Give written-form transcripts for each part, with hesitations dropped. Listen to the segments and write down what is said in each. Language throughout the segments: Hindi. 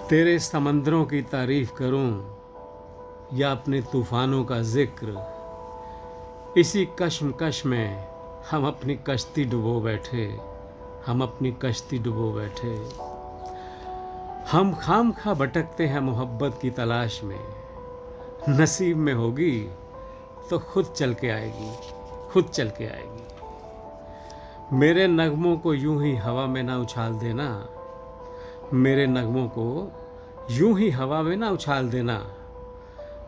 तेरे समंदरों की तारीफ करूं या अपने तूफानों का जिक्र, इसी कश्मकश में हम अपनी कश्ती डुबो बैठे, हम अपनी कश्ती डुबो बैठे। हम खामखा भटकते हैं मोहब्बत की तलाश में, नसीब में होगी तो खुद चल के आएगी, खुद चल के आएगी। मेरे नगमों को यूं ही हवा में ना उछाल देना, मेरे नगमों को यूं ही हवा में ना उछाल देना।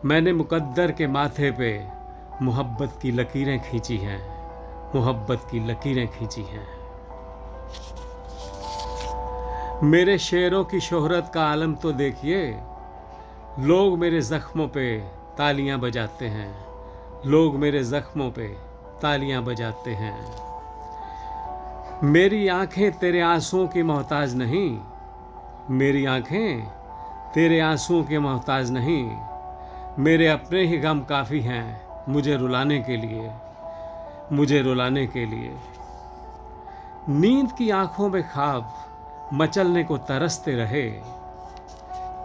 मैंने मुकद्दर के माथे पे मोहब्बत की लकीरें खींची हैं, मोहब्बत की लकीरें खींची हैं। मेरे शेरों की शोहरत का आलम तो देखिए, लोग मेरे ज़ख्मों पे तालियां बजाते हैं, लोग मेरे ज़ख्मों पे तालियां बजाते हैं। मेरी आंखें तेरे आंसुओं की मोहताज नहीं, मेरी आंखें तेरे आंसुओं के मोहताज नहीं। मेरे अपने ही गम काफ़ी हैं मुझे रुलाने के लिए, मुझे रुलाने के लिए। नींद की आंखों में ख्वाब मचलने को तरसते रहे,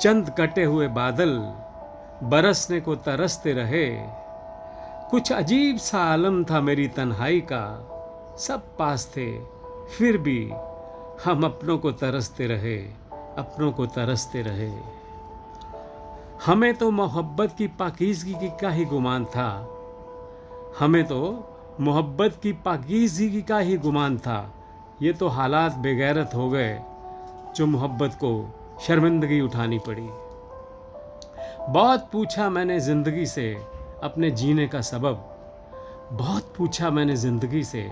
चंद कटे हुए बादल बरसने को तरसते रहे। कुछ अजीब सा आलम था मेरी तन्हाई का, सब पास थे फिर भी हम अपनों को तरसते रहे, अपनों को तरसते रहे। हमें तो मोहब्बत की पाकीज़गी का ही गुमान था, हमें तो मोहब्बत की पाकीज़गी का ही गुमान था। ये तो हालात बेगैरत हो गए जो मोहब्बत को शर्मिंदगी उठानी पड़ी। बहुत पूछा मैंने ज़िंदगी से अपने जीने का सबब, बहुत पूछा मैंने ज़िंदगी से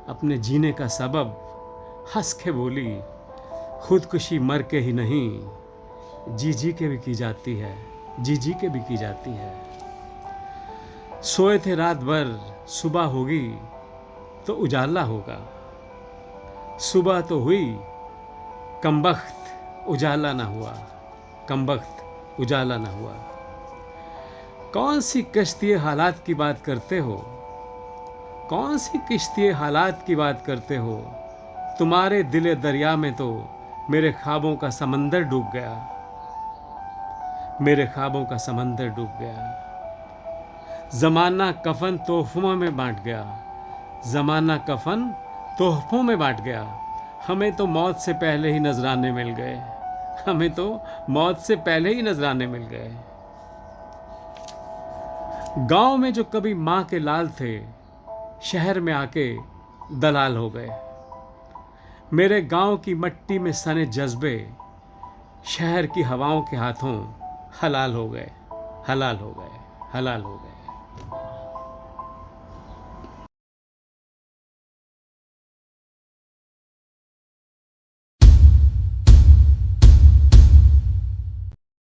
अपने जीने का सबब। हंस के बोली खुदकुशी मर के ही नहीं, जी जी के भी की जाती है, जी जी के भी की जाती है। सोए थे रात भर, सुबह होगी तो उजाला होगा, सुबह तो हुई कमबख्त उजाला ना हुआ, कमबख्त उजाला ना हुआ। कौन सी कश्ती हालात की बात करते हो, कौन सी किश्ती हालात की बात करते हो। तुम्हारे दिले दरिया में तो मेरे ख्वाबों का समंदर डूब गया, मेरे ख्वाबों का समंदर डूब गया। ज़माना कफन तोहफों में बांट गया, ज़माना कफन तोहफों में बांट गया। हमें तो मौत से पहले ही नजराने मिल गए, हमें तो मौत से पहले ही नजराने मिल गए। गांव में जो कभी माँ के लाल थे, शहर में आके दलाल हो गए। मेरे गांव की मट्टी में सने जज्बे शहर की हवाओं के हाथों हलाल हो गए, हलाल हो गए, हलाल हो गए।